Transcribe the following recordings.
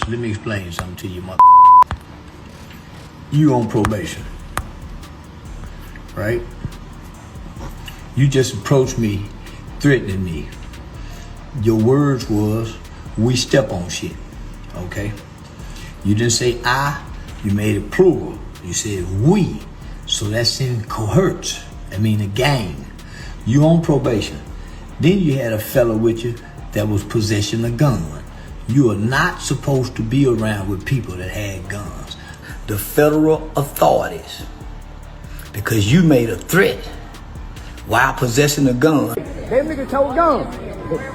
Let me explain something to you, mother. You on probation, right? You just approached me, threatening me. Your words was, we step on shit, okay? You didn't say I, you made it plural. You said we, so that's in cohorts. I mean a gang. You on probation. Then you had a fella with you that was possessing a gun. You are not supposed to be around with people that had guns. The federal authorities, because you made a threat while possessing a gun. That nigga told gun.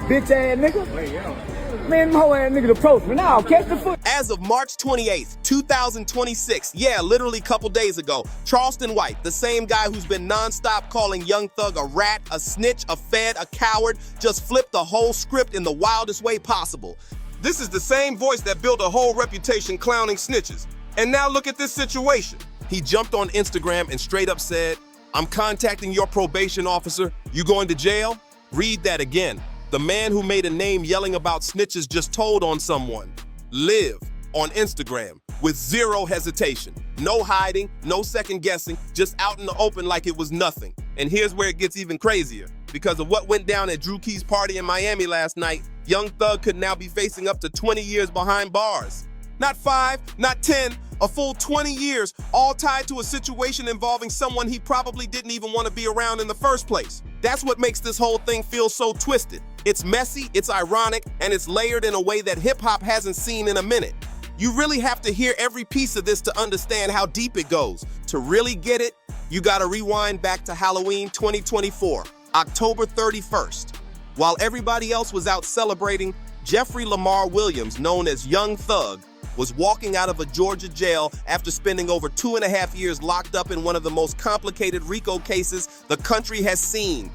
Bitch ass nigga. Man, them hoe ass nigga approached me. Now catch the foot. As of March 28th, 2026, yeah, literally a couple days ago, Charleston White, the same guy who's been nonstop calling Young Thug a rat, a snitch, a fed, a coward, just flipped the whole script in the wildest way possible. This is the same voice that built a whole reputation clowning snitches. And now look at this situation. He jumped on Instagram and straight up said, "I'm contacting your probation officer. You going to jail?" Read that again. The man who made a name yelling about snitches just told on someone. Live on Instagram with zero hesitation. No hiding, no second guessing, just out in the open like it was nothing. And here's where it gets even crazier. Because of what went down at Drew Key's party in Miami last night, Young Thug could now be facing up to 20 years behind bars. Not 5, not 10, a full 20 years, all tied to a situation involving someone he probably didn't even want to be around in the first place. That's what makes this whole thing feel so twisted. It's messy, it's ironic, and it's layered in a way that hip-hop hasn't seen in a minute. You really have to hear every piece of this to understand how deep it goes. To really get it, you gotta rewind back to Halloween 2024, October 31st. While everybody else was out celebrating, Jeffrey Lamar Williams, known as Young Thug, was walking out of a Georgia jail after spending over 2.5 years locked up in one of the most complicated RICO cases the country has seen.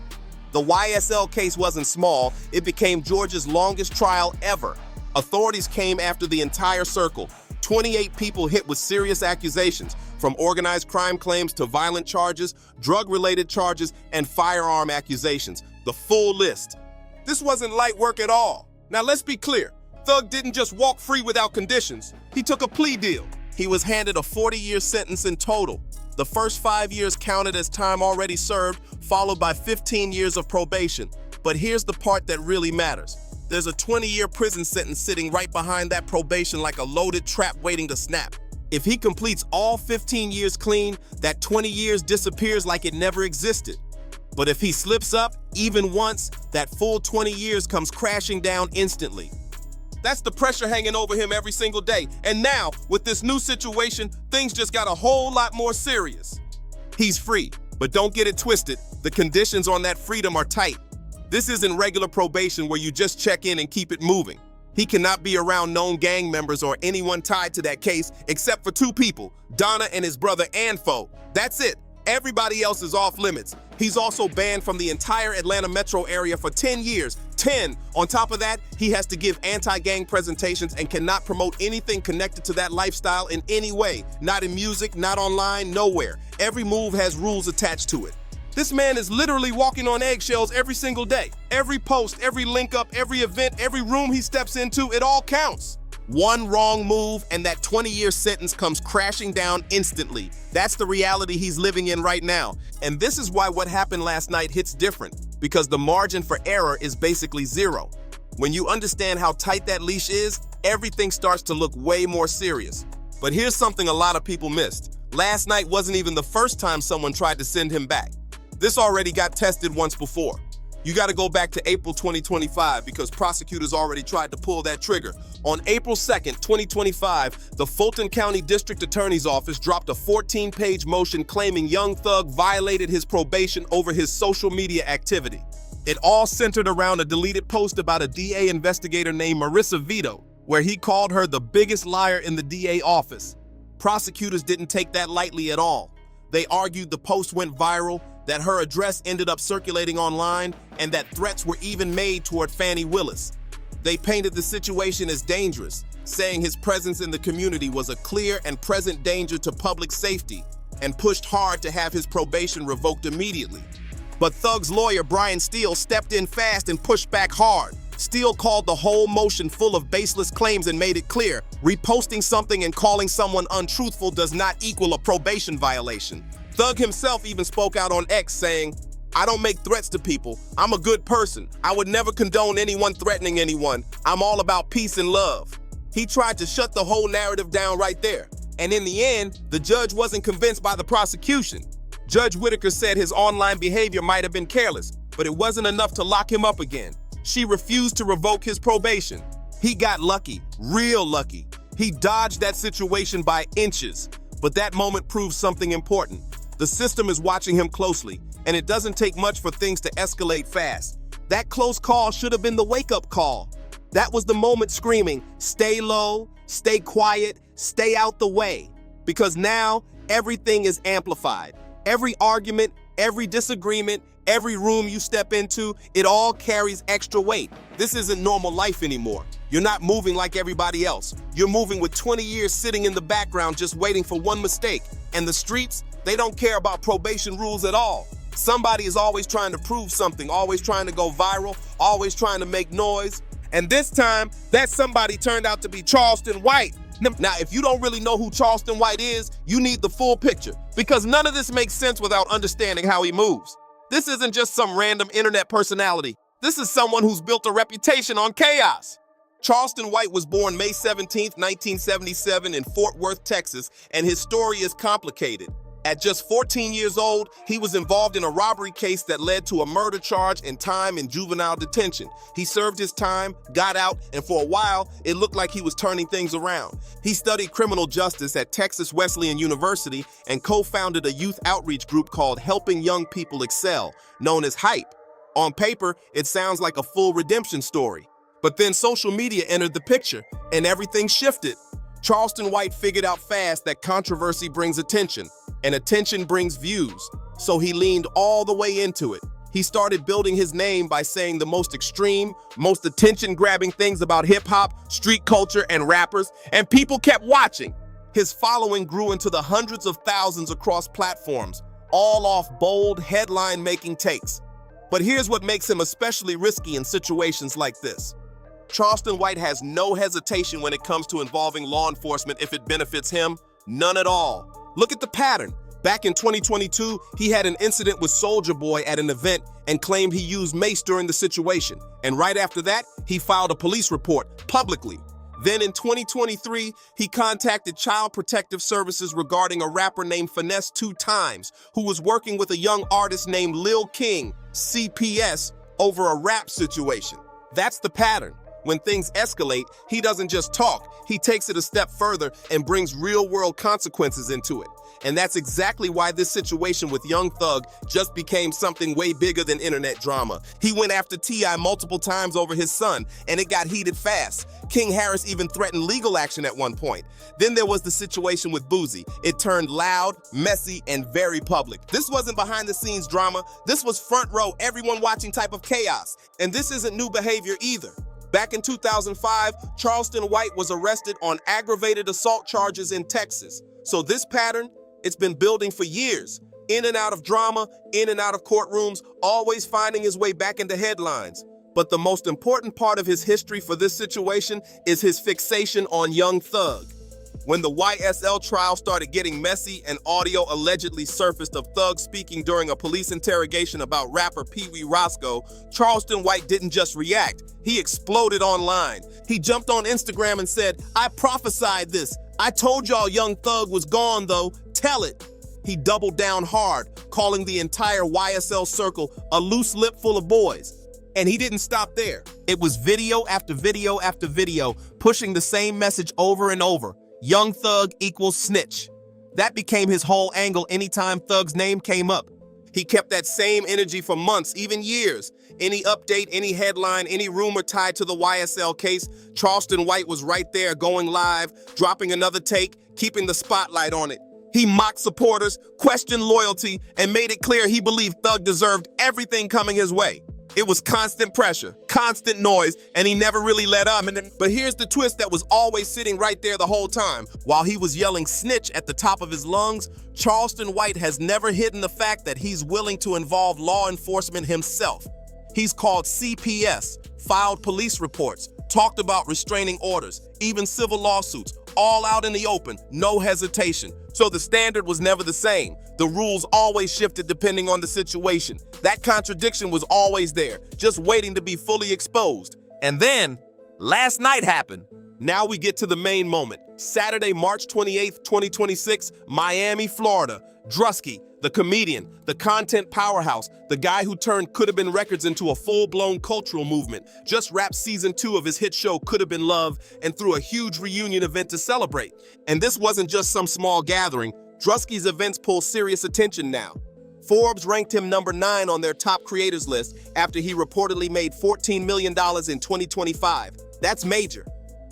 The YSL case wasn't small, it became Georgia's longest trial ever. Authorities came after the entire circle. 28 people hit with serious accusations, from organized crime claims to violent charges, drug-related charges, and firearm accusations. The full list. This wasn't light work at all. Now let's be clear. Thug didn't just walk free without conditions. He took a plea deal. He was handed a 40-year sentence in total. The first 5 years counted as time already served, followed by 15 years of probation. But here's the part that really matters. There's a 20-year prison sentence sitting right behind that probation like a loaded trap waiting to snap. If he completes all 15 years clean, that 20 years disappears like it never existed. But if he slips up, even once, that full 20 years comes crashing down instantly. That's the pressure hanging over him every single day. And now, with this new situation, things just got a whole lot more serious. He's free, but don't get it twisted. The conditions on that freedom are tight. This isn't regular probation where you just check in and keep it moving. He cannot be around known gang members or anyone tied to that case except for 2 people, Donna and his brother Anfo. That's it. Everybody else is off limits. He's also banned from the entire Atlanta metro area for 10 years. 10. On top of that, he has to give anti-gang presentations and cannot promote anything connected to that lifestyle in any way. Not in music, not online, nowhere. Every move has rules attached to it. This man is literally walking on eggshells every single day. Every post, every link up, every event, every room he steps into, it all counts. One wrong move and that 20-year sentence comes crashing down instantly. That's the reality he's living in right now. And this is why what happened last night hits different, because the margin for error is basically zero. When you understand how tight that leash is, everything starts to look way more serious. But here's something a lot of people missed. Last night wasn't even the first time someone tried to send him back. This already got tested once before. You got to go back to April 2025 because prosecutors already tried to pull that trigger. On April 2nd, 2025, the Fulton County District Attorney's Office dropped a 14-page motion claiming Young Thug violated his probation over his social media activity. It all centered around a deleted post about a DA investigator named Marissa Vito, where he called her the biggest liar in the DA office. Prosecutors didn't take that lightly at all. They argued the post went viral, that her address ended up circulating online, and that threats were even made toward Fannie Willis. They painted the situation as dangerous, saying his presence in the community was a clear and present danger to public safety, and pushed hard to have his probation revoked immediately. But Thug's lawyer, Brian Steele, stepped in fast and pushed back hard, Steele called the whole motion full of baseless claims and made it clear, reposting something and calling someone untruthful does not equal a probation violation. Thug himself even spoke out on X saying, "I don't make threats to people. I'm a good person. I would never condone anyone threatening anyone. I'm all about peace and love." He tried to shut the whole narrative down right there. And in the end, the judge wasn't convinced by the prosecution. Judge Whitaker said his online behavior might have been careless, but it wasn't enough to lock him up again. She refused to revoke his probation. He got lucky, real lucky. He dodged that situation by inches. But that moment proves something important. The system is watching him closely, and it doesn't take much for things to escalate fast. That close call should have been the wake-up call. That was the moment screaming, "Stay low, stay quiet, stay out the way." Because now, everything is amplified. Every argument, every disagreement, every room you step into, it all carries extra weight. This isn't normal life anymore. You're not moving like everybody else. You're moving with 20 years sitting in the background just waiting for one mistake. And the streets, they don't care about probation rules at all. Somebody is always trying to prove something, always trying to go viral, always trying to make noise. And this time, that somebody turned out to be Charleston White. Now, if you don't really know who Charleston White is, you need the full picture, because none of this makes sense without understanding how he moves. This isn't just some random internet personality. This is someone who's built a reputation on chaos. Charleston White was born May 17, 1977 in Fort Worth, Texas, and his story is complicated. At just 14 years old, he was involved in a robbery case that led to a murder charge and time in juvenile detention. He served his time, got out, and for a while, it looked like he was turning things around. He studied criminal justice at Texas Wesleyan University and co-founded a youth outreach group called Helping Young People Excel, known as HYPE. On paper, it sounds like a full redemption story. But then social media entered the picture, and everything shifted. Charleston White figured out fast that controversy brings attention, and attention brings views. So he leaned all the way into it. He started building his name by saying the most extreme, most attention-grabbing things about hip-hop, street culture, and rappers, and people kept watching. His following grew into the hundreds of thousands across platforms, all off bold, headline-making takes. But here's what makes him especially risky in situations like this. Charleston White has no hesitation when it comes to involving law enforcement if it benefits him. None at all. Look at the pattern. Back in 2022, he had an incident with Soulja Boy at an event and claimed he used mace during the situation. And right after that, he filed a police report publicly. Then in 2023, he contacted Child Protective Services regarding a rapper named Finesse 2 Times, who was working with a young artist named Lil King, CPS, over a rap situation. That's the pattern. When things escalate, he doesn't just talk, he takes it a step further and brings real-world consequences into it. And that's exactly why this situation with Young Thug just became something way bigger than internet drama. He went after T.I. multiple times over his son, and it got heated fast. King Harris even threatened legal action at one point. Then there was the situation with Boosie. It turned loud, messy, and very public. This wasn't behind-the-scenes drama. This was front row, everyone watching type of chaos. And this isn't new behavior either. Back in 2005, Charleston White was arrested on aggravated assault charges in Texas. So this pattern, it's been building for years. In and out of drama, in and out of courtrooms, always finding his way back into headlines. But the most important part of his history for this situation is his fixation on Young Thug. When the YSL trial started getting messy and audio allegedly surfaced of Thug speaking during a police interrogation about rapper Pee Wee Roscoe, Charleston White didn't just react, he exploded online. He jumped on Instagram and said, "I prophesied this. I told y'all Young Thug was gone though, tell it." He doubled down hard, calling the entire YSL circle a loose lip full of boys. And he didn't stop there. It was video after video after video, pushing the same message over and over. Young Thug equals snitch. That became his whole angle anytime Thug's name came up. He kept that same energy for months, even years. Any update, any headline, any rumor tied to the YSL case, Charleston White was right there going live, dropping another take, keeping the spotlight on it. He mocked supporters, questioned loyalty, and made it clear he believed Thug deserved everything coming his way. It was constant pressure, constant noise, and he never really let up. But here's the twist that was always sitting right there the whole time. While he was yelling snitch at the top of his lungs, Charleston White has never hidden the fact that he's willing to involve law enforcement himself. He's called CPS, filed police reports, talked about restraining orders, even civil lawsuits, all out in the open, no hesitation. So the standard was never the same. The rules always shifted depending on the situation. That contradiction was always there, just waiting to be fully exposed. And then, last night happened. Now we get to the main moment. Saturday, March 28th, 2026, Miami, Florida. Drusky, the comedian, the content powerhouse, the guy who turned Coulda Been Records into a full-blown cultural movement, just wrapped season 2 of his hit show Coulda Been Love and threw a huge reunion event to celebrate. And this wasn't just some small gathering. Drusky's events pull serious attention now. Forbes ranked him number 9 on their top creators list after he reportedly made $14 million in 2025. That's major.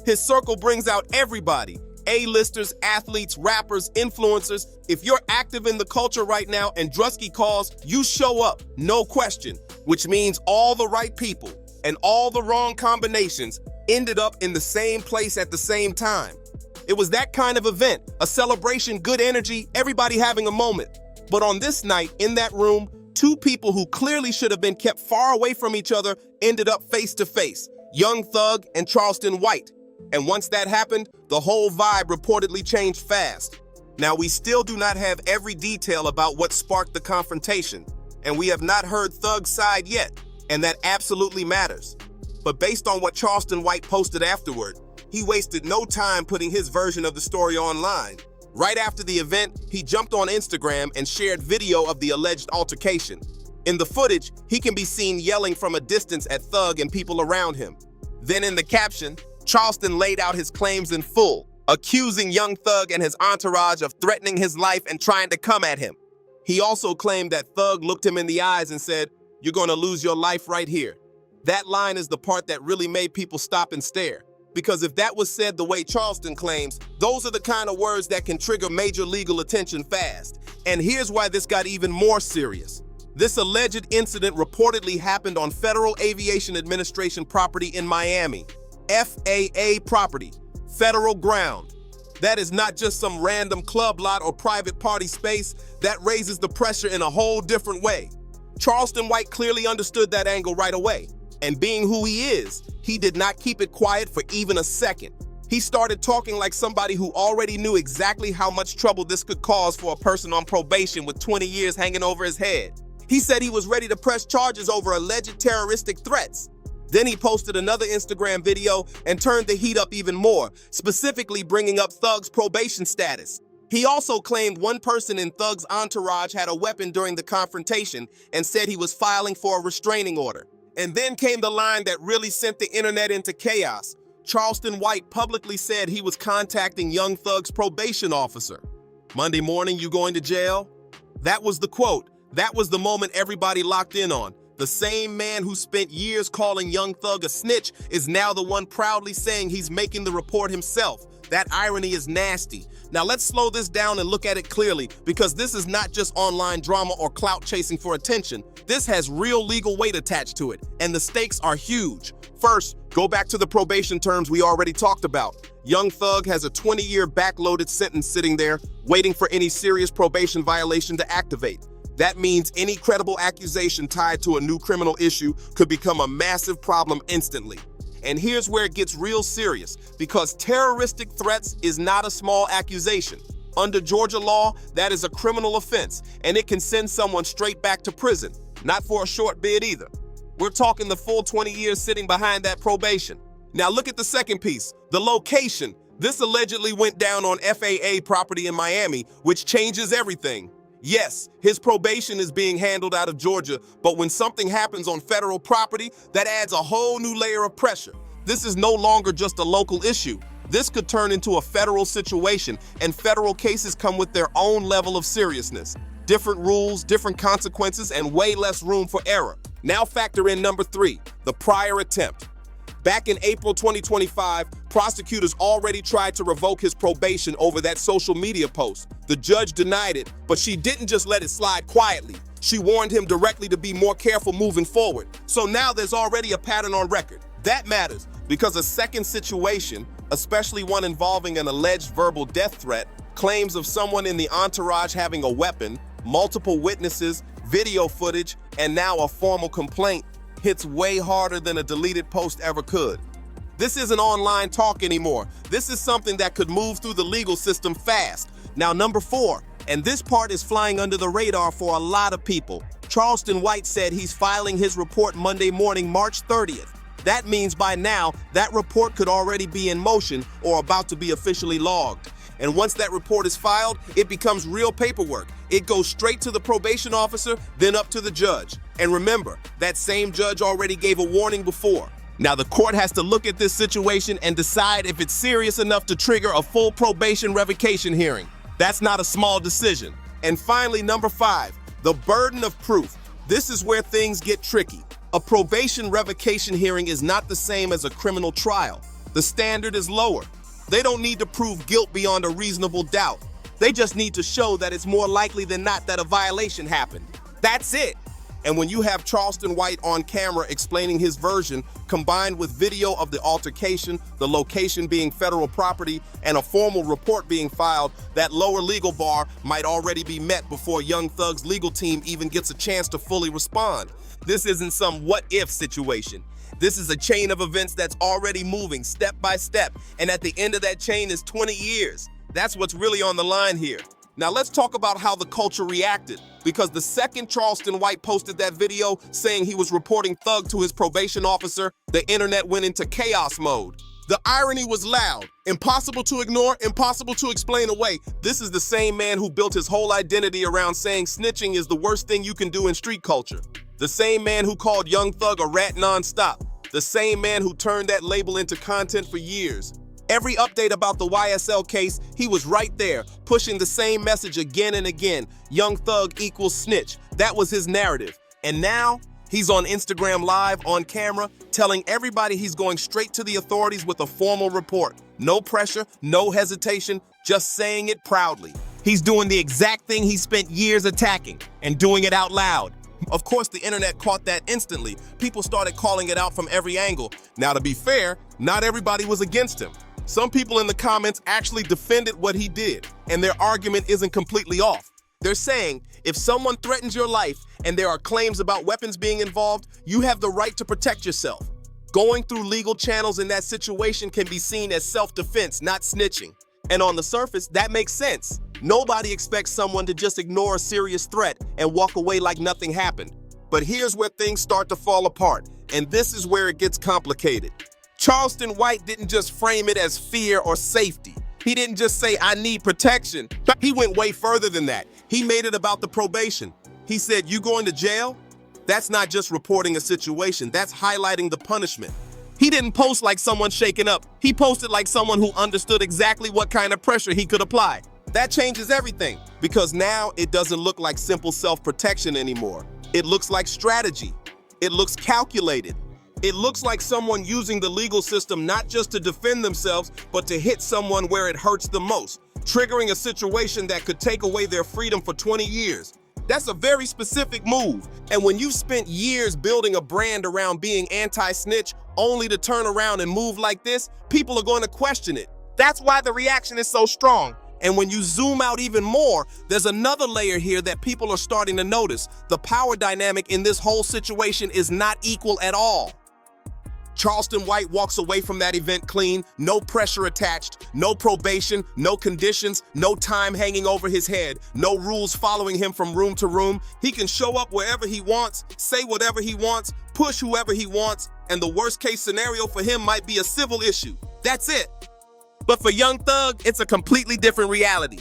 His circle brings out everybody. A-listers, athletes, rappers, influencers. If you're active in the culture right now and Drusky calls, you show up, no question, which means all the right people and all the wrong combinations ended up in the same place at the same time. It was that kind of event, a celebration, good energy, everybody having a moment. But on this night, in that room, 2 people who clearly should have been kept far away from each other ended up face to face, Young Thug and Charleston White. And once that happened, the whole vibe reportedly changed fast. Now, we still do not have every detail about what sparked the confrontation, and we have not heard Thug's side yet, and that absolutely matters. But based on what Charleston White posted afterward, he wasted no time putting his version of the story online. Right after the event, he jumped on Instagram and shared video of the alleged altercation. In the footage, he can be seen yelling from a distance at Thug and people around him. Then in the caption, Charleston laid out his claims in full, accusing Young Thug and his entourage of threatening his life and trying to come at him. He also claimed that Thug looked him in the eyes and said, "You're gonna lose your life right here." That line is the part that really made people stop and stare. Because if that was said the way Charleston claims, those are the kind of words that can trigger major legal attention fast. And here's why this got even more serious. This alleged incident reportedly happened on Federal Aviation Administration property in Miami. FAA property, federal ground. That is not just some random club lot or private party space. That raises the pressure in a whole different way. Charleston White clearly understood that angle right away. And being who he is, he did not keep it quiet for even a second. He started talking like somebody who already knew exactly how much trouble this could cause for a person on probation with 20 years hanging over his head. He said he was ready to press charges over alleged terroristic threats. Then he posted another Instagram video and turned the heat up even more, specifically bringing up Thug's probation status. He also claimed one person in Thug's entourage had a weapon during the confrontation and said he was filing for a restraining order. And then came the line that really sent the internet into chaos. Charleston White publicly said he was contacting Young Thug's probation officer. "Monday morning, you going to jail?" That was the quote. That was the moment everybody locked in on. The same man who spent years calling Young Thug a snitch is now the one proudly saying he's making the report himself. That irony is nasty. Now let's slow this down and look at it clearly, because this is not just online drama or clout chasing for attention. This has real legal weight attached to it, and the stakes are huge. First, go back to the probation terms we already talked about. Young Thug has a 20-year backloaded sentence sitting there, waiting for any serious probation violation to activate. That means any credible accusation tied to a new criminal issue could become a massive problem instantly. And here's where it gets real serious, because terroristic threats is not a small accusation. Under Georgia law, that is a criminal offense, and it can send someone straight back to prison, not for a short bid either. We're talking the full 20 years sitting behind that probation. Now look at the second piece, the location. This allegedly went down on FAA property in Miami, which changes everything. Yes, his probation is being handled out of Georgia, but when something happens on federal property, that adds a whole new layer of pressure. This is no longer just a local issue. This could turn into a federal situation, and federal cases come with their own level of seriousness. Different rules, different consequences, and way less room for error. Now factor in number 3, the prior attempt. Back in April 2025, prosecutors already tried to revoke his probation over that social media post. The judge denied it, but she didn't just let it slide quietly. She warned him directly to be more careful moving forward. So now there's already a pattern on record. That matters because a second situation, especially one involving an alleged verbal death threat, claims of someone in the entourage having a weapon, multiple witnesses, video footage, and now a formal complaint, hits way harder than a deleted post ever could. This isn't online talk anymore. This is something that could move through the legal system fast. Now, number 4, and this part is flying under the radar for a lot of people. Charleston White said he's filing his report Monday morning, March 30th. That means by now, that report could already be in motion or about to be officially logged. And once that report is filed, it becomes real paperwork. It goes straight to the probation officer, then up to the judge. And remember, that same judge already gave a warning before. Now the court has to look at this situation and decide if it's serious enough to trigger a full probation revocation hearing. That's not a small decision. And finally, number 5, the burden of proof. This is where things get tricky. A probation revocation hearing is not the same as a criminal trial. The standard is lower. They don't need to prove guilt beyond a reasonable doubt. They just need to show that it's more likely than not that a violation happened. That's it. And when you have Charleston White on camera explaining his version, combined with video of the altercation, the location being federal property, and a formal report being filed, that lower legal bar might already be met before Young Thug's legal team even gets a chance to fully respond. This isn't some what-if situation. This is a chain of events that's already moving step by step, and at the end of that chain is 20 years. That's what's really on the line here. Now let's talk about how the culture reacted, because the second Charleston White posted that video saying he was reporting Thug to his probation officer, the internet went into chaos mode. The irony was loud, impossible to ignore, impossible to explain away. This is the same man who built his whole identity around saying snitching is the worst thing you can do in street culture. The same man who called Young Thug a rat nonstop. The same man who turned that label into content for years. Every update about the YSL case, he was right there, pushing the same message again and again. Young Thug equals snitch. That was his narrative. And now, he's on Instagram Live, on camera, telling everybody he's going straight to the authorities with a formal report. No pressure, no hesitation, just saying it proudly. He's doing the exact thing he spent years attacking, and doing it out loud. Of course, the internet caught that instantly. People started calling it out from every angle. Now, to be fair, not everybody was against him. Some people in the comments actually defended what he did, and their argument isn't completely off. They're saying, if someone threatens your life and there are claims about weapons being involved, you have the right to protect yourself. Going through legal channels in that situation can be seen as self-defense, not snitching. And on the surface, that makes sense. Nobody expects someone to just ignore a serious threat and walk away like nothing happened. But here's where things start to fall apart, and this is where it gets complicated. Charleston White didn't just frame it as fear or safety. He didn't just say, I need protection. He went way further than that. He made it about the probation. He said, you going to jail? That's not just reporting a situation, that's highlighting the punishment. He didn't post like someone shaken up. He posted like someone who understood exactly what kind of pressure he could apply. That changes everything, because now it doesn't look like simple self-protection anymore. It looks like strategy. It looks calculated. It looks like someone using the legal system not just to defend themselves, but to hit someone where it hurts the most, triggering a situation that could take away their freedom for 20 years. That's a very specific move. And when you've spent years building a brand around being anti-snitch, only to turn around and move like this, people are going to question it. That's why the reaction is so strong. And when you zoom out even more, there's another layer here that people are starting to notice. The power dynamic in this whole situation is not equal at all. Charleston White walks away from that event clean, no pressure attached, no probation, no conditions, no time hanging over his head, no rules following him from room to room. He can show up wherever he wants, say whatever he wants, push whoever he wants, and the worst case scenario for him might be a civil issue. That's it. But for Young Thug, it's a completely different reality.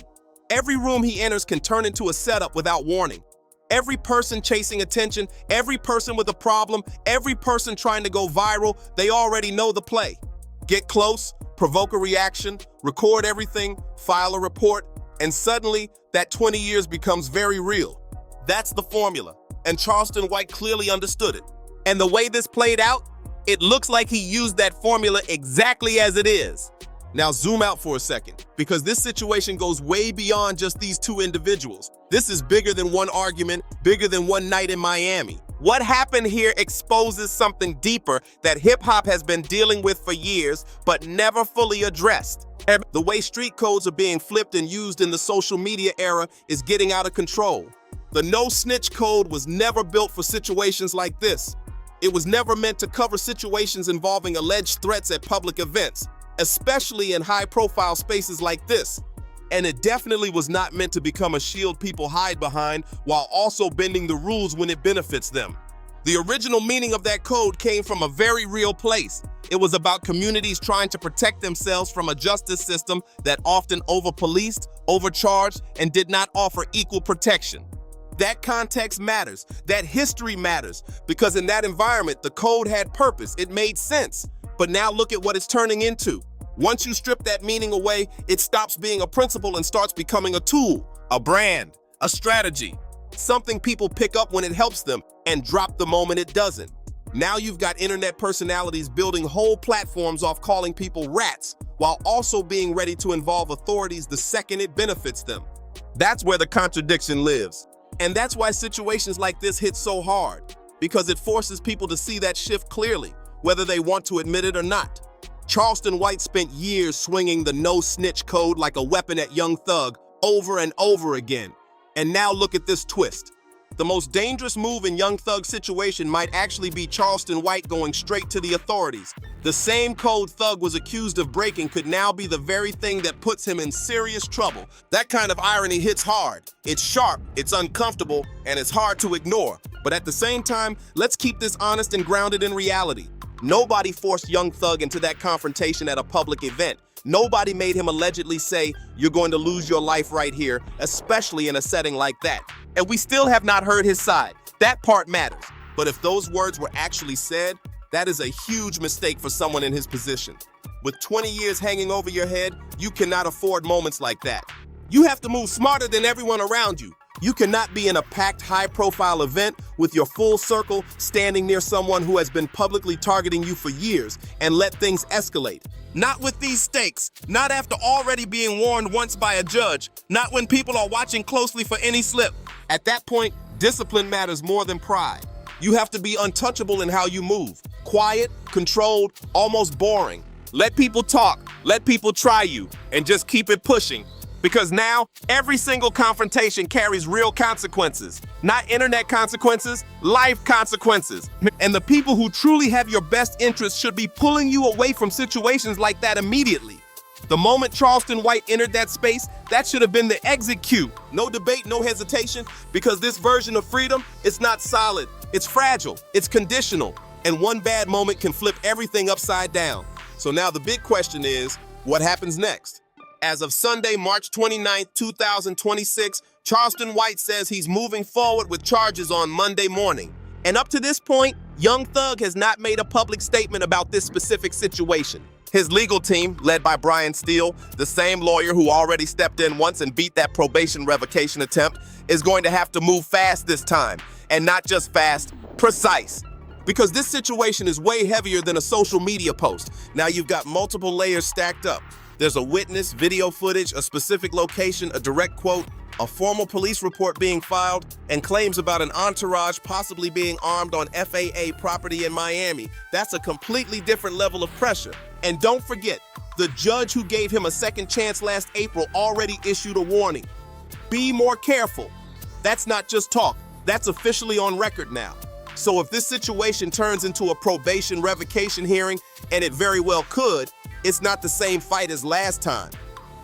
Every room he enters can turn into a setup without warning. Every person chasing attention, every person with a problem, every person trying to go viral, they already know the play. Get close, provoke a reaction, record everything, file a report, and suddenly that 20 years becomes very real. That's the formula, and Charleston White clearly understood it. And the way this played out, it looks like he used that formula exactly as it is. Now zoom out for a second, because this situation goes way beyond just these two individuals. This is bigger than one argument, bigger than one night in Miami. What happened here exposes something deeper that hip-hop has been dealing with for years, but never fully addressed. The way street codes are being flipped and used in the social media era is getting out of control. The no snitch code was never built for situations like this. It was never meant to cover situations involving alleged threats at public events, especially in high-profile spaces like this. And it definitely was not meant to become a shield people hide behind while also bending the rules when it benefits them. The original meaning of that code came from a very real place. It was about communities trying to protect themselves from a justice system that often over-policed, overcharged, and did not offer equal protection. That context matters. That history matters. Because in that environment, the code had purpose. It made sense. But now look at what it's turning into. Once you strip that meaning away, it stops being a principle and starts becoming a tool, a brand, a strategy, something people pick up when it helps them and drop the moment it doesn't. Now you've got internet personalities building whole platforms off calling people rats while also being ready to involve authorities the second it benefits them. That's where the contradiction lives. And that's why situations like this hit so hard, because it forces people to see that shift clearly, whether they want to admit it or not. Charleston White spent years swinging the no-snitch code like a weapon at Young Thug over and over again. And now look at this twist. The most dangerous move in Young Thug's situation might actually be Charleston White going straight to the authorities. The same code Thug was accused of breaking could now be the very thing that puts him in serious trouble. That kind of irony hits hard. It's sharp, it's uncomfortable, and it's hard to ignore. But at the same time, let's keep this honest and grounded in reality. Nobody forced Young Thug into that confrontation at a public event. Nobody made him allegedly say, "You're going to lose your life right here," especially in a setting like that. And we still have not heard his side. That part matters. But if those words were actually said, that is a huge mistake for someone in his position. With 20 years hanging over your head, you cannot afford moments like that. You have to move smarter than everyone around you. You cannot be in a packed, high-profile event with your full circle standing near someone who has been publicly targeting you for years and let things escalate. Not with these stakes, not after already being warned once by a judge, not when people are watching closely for any slip. At that point, discipline matters more than pride. You have to be untouchable in how you move. Quiet, controlled, almost boring. Let people talk, let people try you, and just keep it pushing. Because now, every single confrontation carries real consequences. Not internet consequences, life consequences. And the people who truly have your best interests should be pulling you away from situations like that immediately. The moment Charleston White entered that space, that should have been the exit cue. No debate, no hesitation, because this version of freedom, it's not solid, it's fragile, it's conditional, and one bad moment can flip everything upside down. So now the big question is, what happens next? As of Sunday, March 29, 2026, Charleston White says he's moving forward with charges on Monday morning. And up to this point, Young Thug has not made a public statement about this specific situation. His legal team, led by Brian Steele, the same lawyer who already stepped in once and beat that probation revocation attempt, is going to have to move fast this time. And not just fast, precise. Because this situation is way heavier than a social media post. Now you've got multiple layers stacked up. There's a witness, video footage, a specific location, a direct quote, a formal police report being filed, and claims about an entourage possibly being armed on FAA property in Miami. That's a completely different level of pressure. And don't forget, the judge who gave him a second chance last April already issued a warning. Be more careful. That's not just talk, that's officially on record now. So if this situation turns into a probation revocation hearing, and it very well could, it's not the same fight as last time.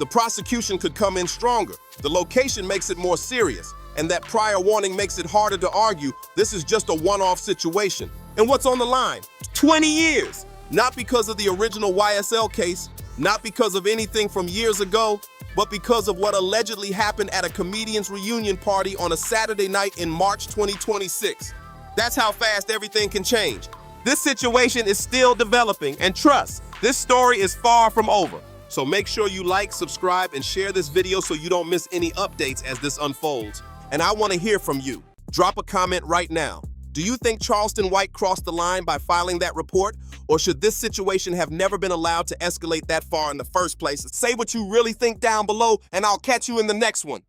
The prosecution could come in stronger. The location makes it more serious, and that prior warning makes it harder to argue this is just a one-off situation. And what's on the line? 20 years! Not because of the original YSL case, not because of anything from years ago, but because of what allegedly happened at a comedian's reunion party on a Saturday night in March 2026. That's how fast everything can change. This situation is still developing, and trust, this story is far from over. So make sure you like, subscribe, and share this video so you don't miss any updates as this unfolds. And I want to hear from you. Drop a comment right now. Do you think Charleston White crossed the line by filing that report? Or should this situation have never been allowed to escalate that far in the first place? Say what you really think down below, and I'll catch you in the next one.